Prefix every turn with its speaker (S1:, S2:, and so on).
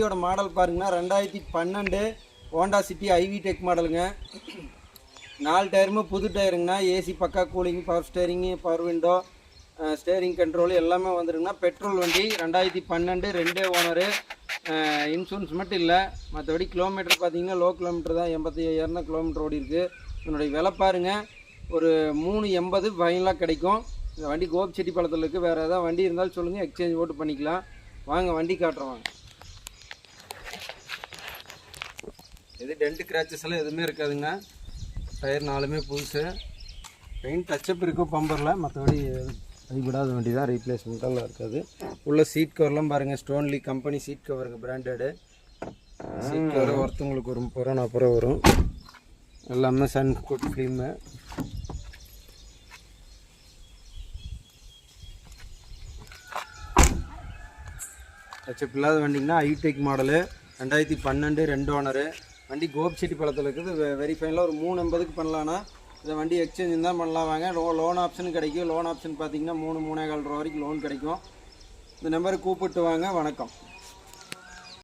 S1: வண்டியோட மாடல் பாருங்கன்னா 2012 Honda City IVTEC மாடலுங்க. 4 டயருமே புது டயருங்கண்ணா. ஏசி பக்கா cooling, power steering, power window, steering control எல்லாமே வந்துருங்கண்ணா. பெட்ரோல் வண்டி 2012, 2 ஓனரு. இன்சூரன்ஸ் மட்டும் இல்லை, மற்றபடி கிலோமீட்டர் பார்த்தீங்கன்னா லோ கிலோமீட்டர் தான். 85,000 கிலோமீட்டர் ஓடி இருக்குது. இதனுடைய விலை பாருங்கள், ஒரு 380 ஃபைனலாக கிடைக்கும். இந்த வண்டி கோபிச்செட்டிப்பாளையத்தில் இருக்குது. வேறு ஏதாவது வண்டி இருந்தாலும் சொல்லுங்கள், எக்ஸ்சேஞ்ச் ஓட்டு பண்ணிக்கலாம். வாங்க வண்டி காட்டுறோம் வாங்க. இது டென்ட் கிராச்சஸ் எல்லாம் எதுவுமே இருக்காதுங்க. டயர் 4மே புதுசு. பெயிண்ட் டச்சப் இருக்கும் பம்பரில், மற்றபடி அடிபடாத வண்டி தான். ரீப்ளேஸ்மெண்ட்டெல்லாம் இருக்காது. உள்ள சீட் கவர்லாம் பாருங்கள், ஸ்டோன்லி கம்பெனி சீட் கவருங்க, பிராண்டடு சீட் கவர். ஒருத்தவங்களுக்கு ஒரு 30 ரூபா 40 ரூபா வரும். எல்லாமே சன் குட் ஃபிலிமு. டச்சப் இல்லாத வண்டிங்கன்னா ஐடெக் மாடலு 2012, 2 ஓனரு. வண்டி கோபிச்செட்டிப்பாளையத்தில் இருக்குது. வெரிஃபைனில் ஒரு 380க்கு பண்ணலான்னா இந்த வண்டி எக்ஸ்சேஞ்ச் தான் பண்ணலாம். வாங்க. லோன் ஆப்ஷன் கிடைக்கும். லோன் ஆப்ஷன் பார்த்தீங்கன்னா 3-3.25 ரூபா வரைக்கும் லோன் கிடைக்கும். இந்த நம்பருக்கு கூப்பிட்டு வாங்க. வணக்கம்.